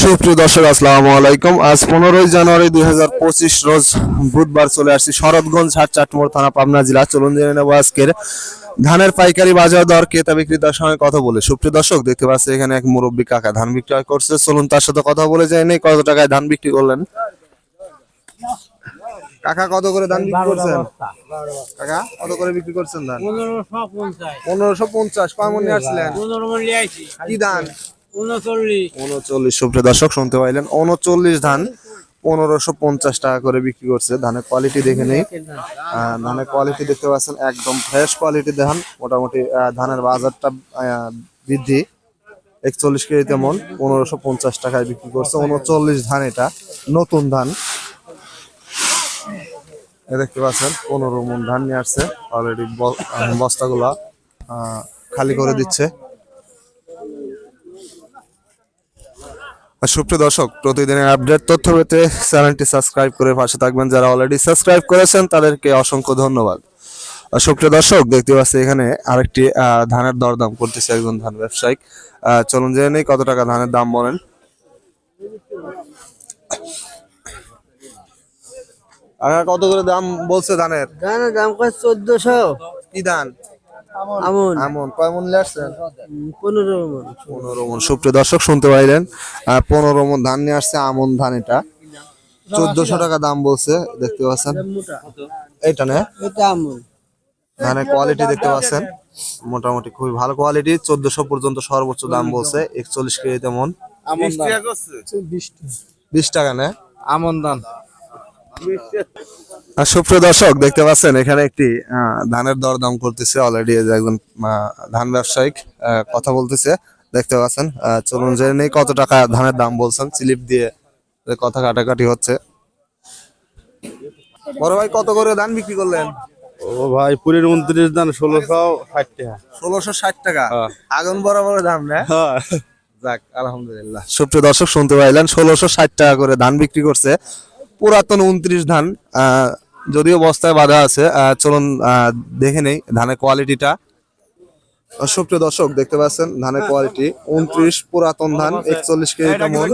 সুপ্রিয় দর্শক আসসালামু আলাইকুম। আজ 15ই জানুয়ারি 2025 রোজ বুধবার চলে আসছি শরৎগঞ্জ হাট চাটমোড় থানা পাবনা জেলা। চলুন জেনে নেব আজকের ধানের পাইকারি বাজার দর, ক্রেতা বিক্রেতার সঙ্গে কথা বলে। সুপ্রিয় দর্শক দেখতে পাচ্ছি এখানে এক মুরব্বী কাকা ধান বিক্রয় করছে, চলুন তার সাথে কথা বলে যাই। নেই কত টাকায় ধান বিক্রি করলেন কাকা? কত করে ধান বিক্রি করছেন কাকা? কত করে বিক্রি করছেন ধান? 1550। কয় মন নিয়ে আসছিলেন? কি ধান? 39। সুপ্রিয় দর্শক শুনতে পাইলেন, 39 ধান 1550 টাকা করে বিক্রি করছে। ধানের কোয়ালিটি দেখে নেই। ধানের কোয়ালিটি দেখতে পাচ্ছেন একদম ফ্রেশ কোয়ালিটি ধান। মোটামুটি ধানের বাজারটা বৃদ্ধি 41 কেজিতে মন 1550 টাকায় বিক্রি করছে। 39 ধান, এটা নতুন ধান। দেখতে পাচ্ছেন 15 মন ধান নিয়ে আসছে অলরেডি। বস্তাগুলা খালি করে দিচ্ছে। সুপ্রিয় দর্শক, প্রতিদিনের আপডেট তথ্য পেতে চ্যানেলটি সাবস্ক্রাইব করে পাশে থাকবেন। যারা অলরেডি সাবস্ক্রাইব করেছেন তাদেরকে অসংখ্য ধন্যবাদ। সুপ্রিয় দর্শক দেখতে পাচ্ছি এখানে আরেকটি ধানের দরদাম করতেছে একজন ধান ব্যবসায়িক। চলুন জেনে নেই কত টাকা ধানের দাম বলেন। কত করে দাম বলছে ধানের? ধানের দাম কত? 1400। কি ধান? আমন। আমন। কয় মন নিয়ে আসছেন? 15 মণ। 15 মন। সুপ্রিয় দর্শক শুনতে পাইলেন, 15 মন ধান নিয়ে আসছে আমন ধান। এটা 1400 টাকা দাম বলছে। দেখতে পাচ্ছেন এটা না, এটা আমন ধানের কোয়ালিটি দেখতে পাচ্ছেন মোটামুটি খুবই ভালো কোয়ালিটি। 1400 পর্যন্ত সর্বোচ্চ দাম বলছে। 41 কেজিতে মন। 20 টাকা না আমন ধান। সুপ্রিয় দর্শক দেখতে পাচ্ছেন এখানে একটি ধানের দরদাম করতেছে অলরেডি একজন ধান ব্যবসায়িক কথা বলতেছে। দেখতে পাচ্ছেন, চলুন জেনে নেই কত টাকা ধানের দাম বলছেন। স্লিপ দিয়ে কথা কাটাকাটি হচ্ছে। বড় ভাই কত করে ধান বিক্রি করলেন? ও ভাই পুরীর 29 ধান 1660 টাকা। 1660 টাকা আগুন বরাবর দাম না? হ্যাঁ, যাক আলহামদুলিল্লাহ। সুপ্রিয় দর্শক শুনতে পাইলেন 1660 টাকা করে ধান বিক্রি করছে। পুরাতন 29 ধান, যদিও বস্তায় বাঁধা আছে। চলুন দেখে নেই ধানের কোয়ালিটিটা। সুপ্রিয় দর্শক দেখতে পাচ্ছেন ধানের কোয়ালিটি 29 পুরাতন ধান 41 কেজিতে মন।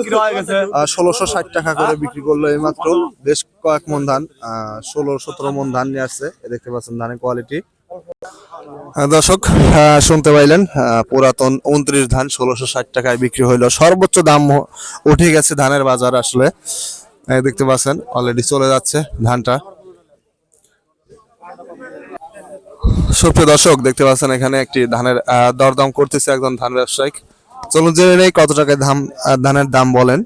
1660 টাকা করে বিক্রি করলো এইমাত্র। বেশ কয়েক মন ধান, 16-17 মন ধান নিয়ে আসছে। দেখতে পাচ্ছেন ধানের কোয়ালিটি। দর্শক শুনতে পাইলেন, পুরাতন 29 ধান 1660 টাকায় বিক্রি হইলো। সর্বোচ্চ দাম উঠে গেছে ধানের বাজার আসলে। দেখতে পাচ্ছেন অলরেডি চলে যাচ্ছে ধানটা। সুপ্রিয় দর্শক দেখতে পাচ্ছেন এখানে একটি ধানের দরদাম করতেছে একজন ধান ব্যবসায়িক। চলুন জেনে নেই কত টাকায় ধানের দাম বলেন।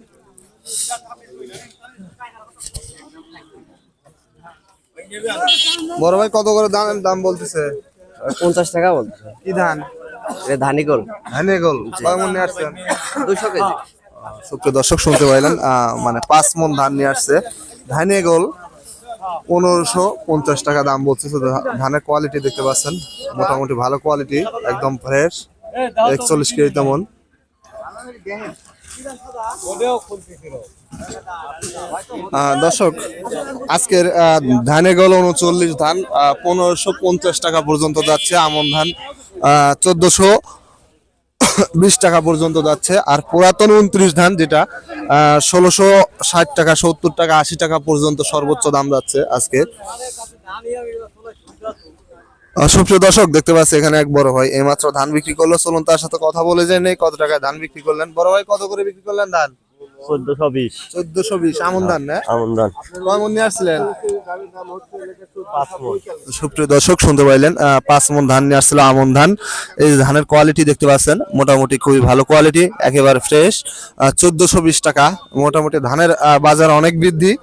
বড় ভাই কত করে ধানের দাম বলতেছে? 50 টাকা বলছে। কি ধান? এটা ধানিকল। ধানেগোল। কয় মন নিয়ে আসছেন? 200 কেজি। সুপ্রিয় দর্শক শুনতে পাইলেন, মানে 5 মন ধান নিয়ে আসছে। ধানেগোল 1550 টাকা দাম বলছে। ধানের কোয়ালিটি দেখতে পাচ্ছেন মোটামুটি ভালো কোয়ালিটি, একদম ফ্রেশ। 41 কেজি তেমন। দর্শক আজকের ধানেগোল 39 ধান 1550 টাকা পর্যন্ত যাচ্ছে। আমন ধান 1420 টাকা পর্যন্ত যাচ্ছে। আর পুরাতন 29 ধান যেটা 1660 টাকা 70 টাকা 80 টাকা পর্যন্ত সর্বোচ্চ দাম যাচ্ছে আজকে। সুপ্রিয় দর্শক দেখতে পাচ্ছি এখানে এক বড় ভাই এইমাত্র ধান বিক্রি করলো। চলুন তার সাথে কথা বলে যাই। নেই কত টাকায় ধান বিক্রি করলেন? বড় ভাই কত করে বিক্রি করলেন ধান? 1420। 1420 আমন ধান না? আমন ধান। কয় মন নিয়ে আসছিলেন? 5 মণ। সুপ্রিয় দর্শক শুনতে পাইলেন, 5 মন ধান নিয়ে আসছিল আমন ধান। এই ধানের কোয়ালিটি দেখতে পাচ্ছেন মোটামুটি খুবই ভালো কোয়ালিটি, একেবারে ফ্রেশ। 1420 টাকা মোটামুটি ধানের বাজার অনেক বৃদ্ধি।